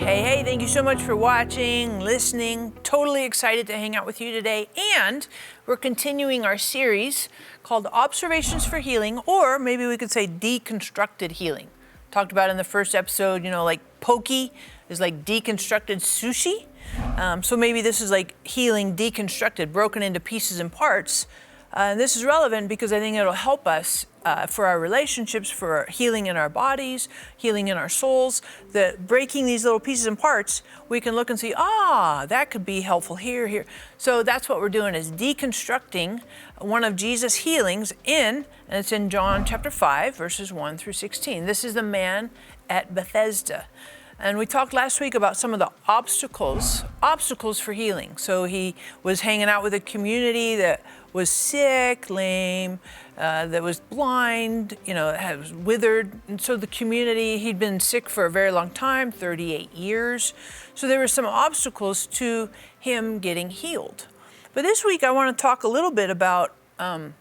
Hey, thank you so much for watching, listening. Totally excited to hang out with you today. And we're continuing our series called Observations for Healing, or maybe we could say Deconstructed Healing. Talked about in the first episode, like poke is like deconstructed sushi. So maybe this is like healing deconstructed, broken into pieces and parts. And this is relevant because I think it'll help us for our relationships, for our healing in our bodies, healing in our souls. That breaking these little pieces and parts, we can look and see, that could be helpful here. So that's what we're doing, is deconstructing one of Jesus' healings and it's in John chapter 5, verses 1 through 16. This is the man at Bethesda. And we talked last week about some of the obstacles for healing. So he was hanging out with a community that was sick, lame, that was blind, was withered. And so the community, he'd been sick for a very long time, 38 years. So there were some obstacles to him getting healed. But this week I want to talk a little bit about the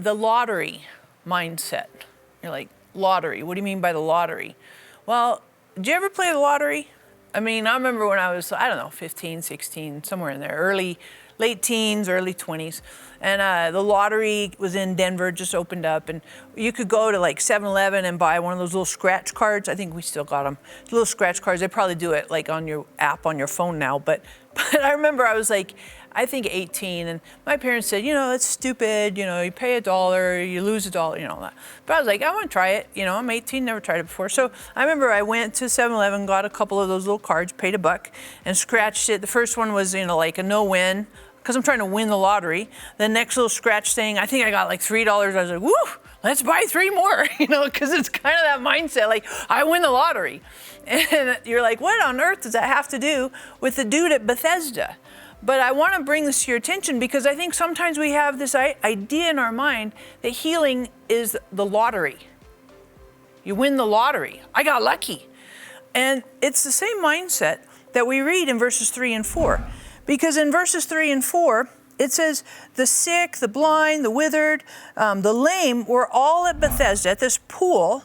lottery mindset. You're like, lottery, what do you mean by the lottery? Well, did you ever play the lottery? I remember when I was, 15, 16, somewhere in there, late teens, early 20s. And the lottery was in Denver, just opened up. And you could go to like 7-Eleven and buy one of those little scratch cards. I think we still got them. Little scratch cards. They probably do it like on your app on your phone now. But I remember I was like, I think 18, and my parents said, it's stupid, you pay $1, you lose $1, that. But I was like, I want to try it, I'm 18, never tried it before. So I remember I went to 7-Eleven, got a couple of those little cards, paid $1, and scratched it. The first one was, like a no-win, because I'm trying to win the lottery. The next little scratch thing, I think I got like $3. I was like, woo, let's buy 3 more, because it's kind of that mindset, like, I win the lottery. And you're like, what on earth does that have to do with the dude at Bethesda? But I want to bring this to your attention because I think sometimes we have this idea in our mind that healing is the lottery. You win the lottery. I got lucky. And it's the same mindset that we read in verses 3 and 4. Because in verses 3 and 4, it says, the sick, the blind, the withered, the lame were all at Bethesda, at this pool.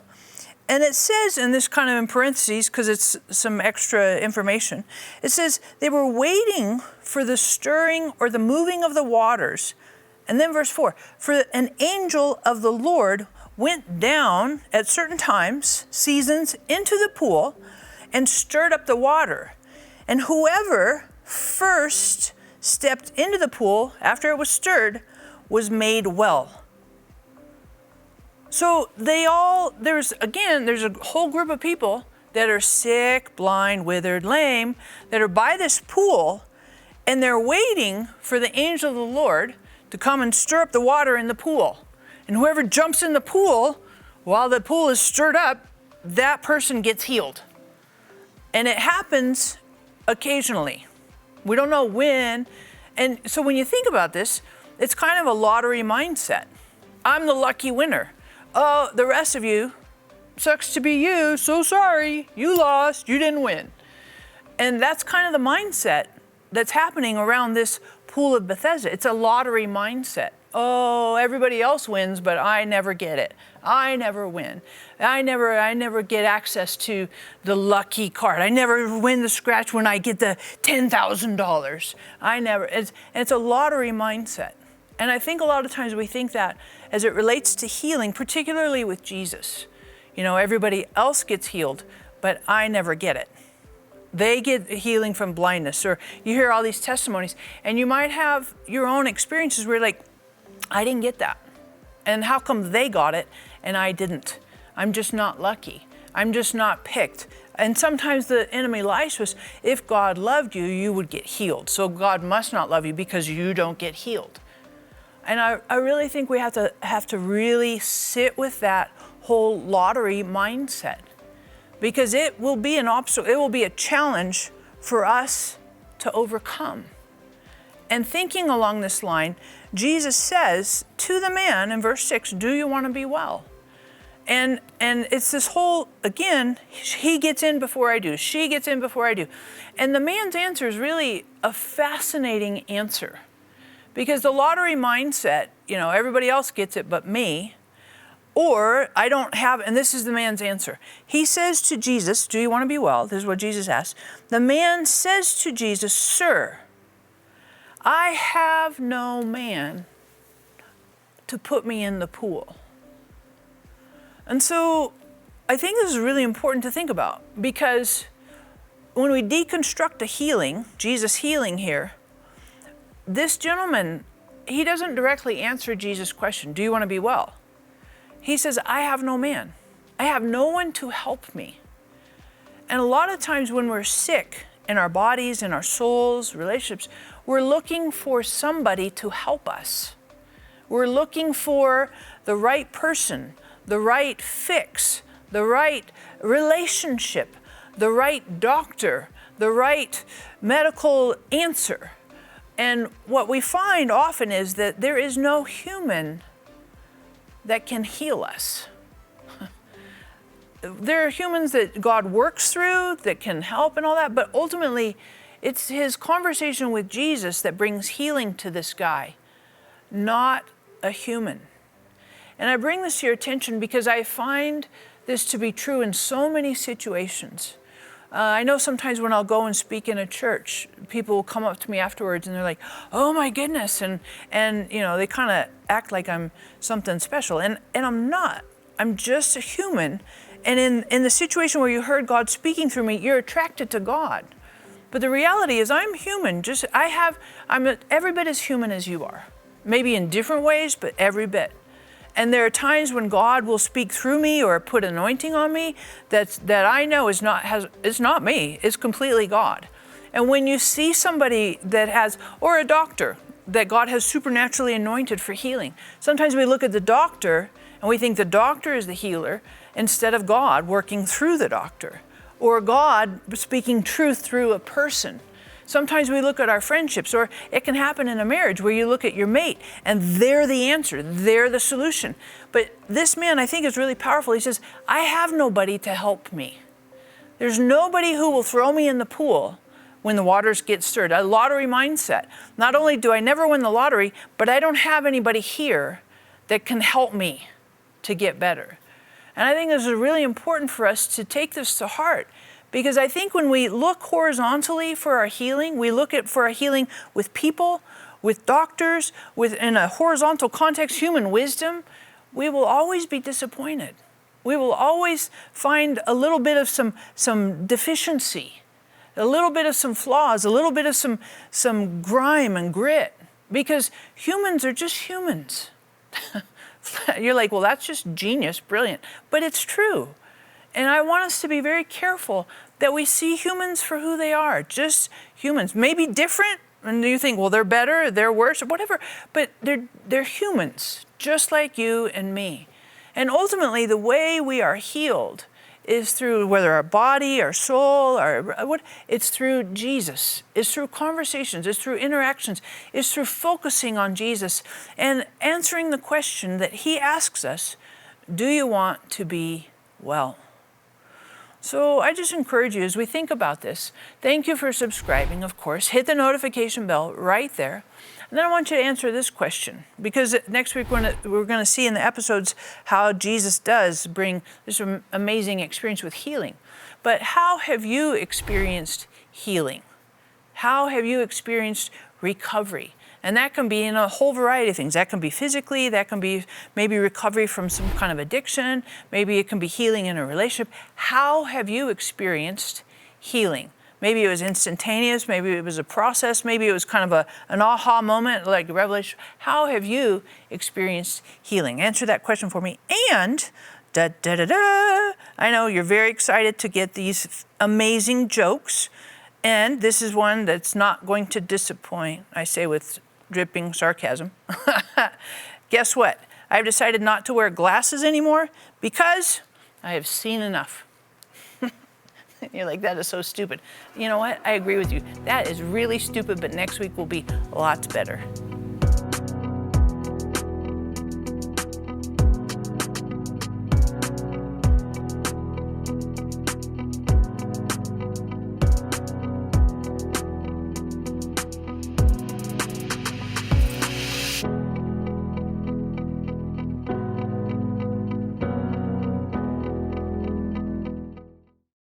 And it says, and this kind of in parentheses, because it's some extra information, it says they were waiting for the stirring or the moving of the waters. And then verse 4, for an angel of the Lord went down at certain times, seasons, into the pool and stirred up the water. And whoever first stepped into the pool after it was stirred was made well. So there's a whole group of people that are sick, blind, withered, lame, that are by this pool, and they're waiting for the angel of the Lord to come and stir up the water in the pool. And whoever jumps in the pool while the pool is stirred up, that person gets healed. And it happens occasionally. We don't know when. And so when you think about this, it's kind of a lottery mindset. I'm the lucky winner. Oh, the rest of you, sucks to be you, so sorry, you lost, you didn't win. And that's kind of the mindset that's happening around this pool of Bethesda. It's a lottery mindset. Oh, everybody else wins, but I never get it. I never win. I never get access to the lucky card. I never win the scratch when I get the $10,000. It's a lottery mindset. And I think a lot of times we think that as it relates to healing, particularly with Jesus. Everybody else gets healed, but I never get it. They get healing from blindness, or you hear all these testimonies, and you might have your own experiences where you're like, I didn't get that. And how come they got it and I didn't? I'm just not lucky. I'm just not picked. And sometimes the enemy lies to us. If God loved you, you would get healed. So God must not love you because you don't get healed. And I really think we have to really sit with that whole lottery mindset, because it will be an obstacle. It will be a challenge for us to overcome. And thinking along this line, Jesus says to the man in verse 6, do you want to be well? And it's this whole, again, he gets in before I do. She gets in before I do. And the man's answer is really a fascinating answer. Because the lottery mindset, everybody else gets it but me, Or I don't have, and this is the man's answer. He says to Jesus, do you want to be well? This is what Jesus asked. The man says to Jesus, Sir, I have no man to put me in the pool. And so I think this is really important to think about, because when we deconstruct a healing, Jesus healing here, this gentleman, he doesn't directly answer Jesus' question, do you want to be well? He says, I have no man. I have no one to help me. And a lot of times when we're sick in our bodies, in our souls, relationships, we're looking for somebody to help us. We're looking for the right person, the right fix, the right relationship, the right doctor, the right medical answer. And what we find often is that there is no human that can heal us. There are humans that God works through, that can help and all that, but ultimately it's his conversation with Jesus that brings healing to this guy, not a human. And I bring this to your attention because I find this to be true in so many situations. I know sometimes when I'll go and speak in a church, people will come up to me afterwards and they're like, oh my goodness, and you know, they kind of act like I'm something special, and I'm not. I'm just a human, and in the situation where you heard God speaking through me, you're attracted to God. But the reality is I'm human, I'm every bit as human as you are. Maybe in different ways, but every bit. And there are times when God will speak through me or put anointing on me that I know it's not me, it's completely God. And when you see somebody that has, or a doctor that God has supernaturally anointed for healing, sometimes we look at the doctor and we think the doctor is the healer instead of God working through the doctor, or God speaking truth through a person. Sometimes we look at our friendships, or it can happen in a marriage where you look at your mate and they're the answer, they're the solution. But this man, I think, is really powerful. He says, I have nobody to help me. There's nobody who will throw me in the pool when the waters get stirred. A lottery mindset. Not only do I never win the lottery, but I don't have anybody here that can help me to get better. And I think this is really important for us to take this to heart. Because I think when we look horizontally for our healing, we look for our healing with people, with doctors, in a horizontal context, human wisdom, we will always be disappointed. We will always find a little bit of some deficiency, a little bit of some flaws, a little bit of some grime and grit, because humans are just humans. You're like, well, that's just genius, brilliant, but it's true. And I want us to be very careful that we see humans for who they are, just humans. Maybe different, and you think, well, they're better, they're worse, or whatever, but they're humans, just like you and me. And ultimately, the way we are healed is through, whether our body, our soul, it's through Jesus. It's through conversations, it's through interactions, it's through focusing on Jesus and answering the question that he asks us, do you want to be well? So I just encourage you as we think about this, thank you for subscribing, of course. Hit the notification bell right there. And then I want you to answer this question, because next week we're going to see in the episodes how Jesus does bring this amazing experience with healing. But how have you experienced healing? How have you experienced recovery? And that can be in a whole variety of things. That can be physically, that can be maybe recovery from some kind of addiction, maybe it can be healing in a relationship. How have you experienced healing? Maybe it was instantaneous, maybe it was a process, maybe it was kind of an aha moment, like a revelation. How have you experienced healing? Answer that question for me. And, I know you're very excited to get these amazing jokes. And this is one that's not going to disappoint, I say with dripping sarcasm. Guess what? I've decided not to wear glasses anymore because I have seen enough. You're like, that is so stupid. You know what? I agree with you. That is really stupid, but next week will be lots better.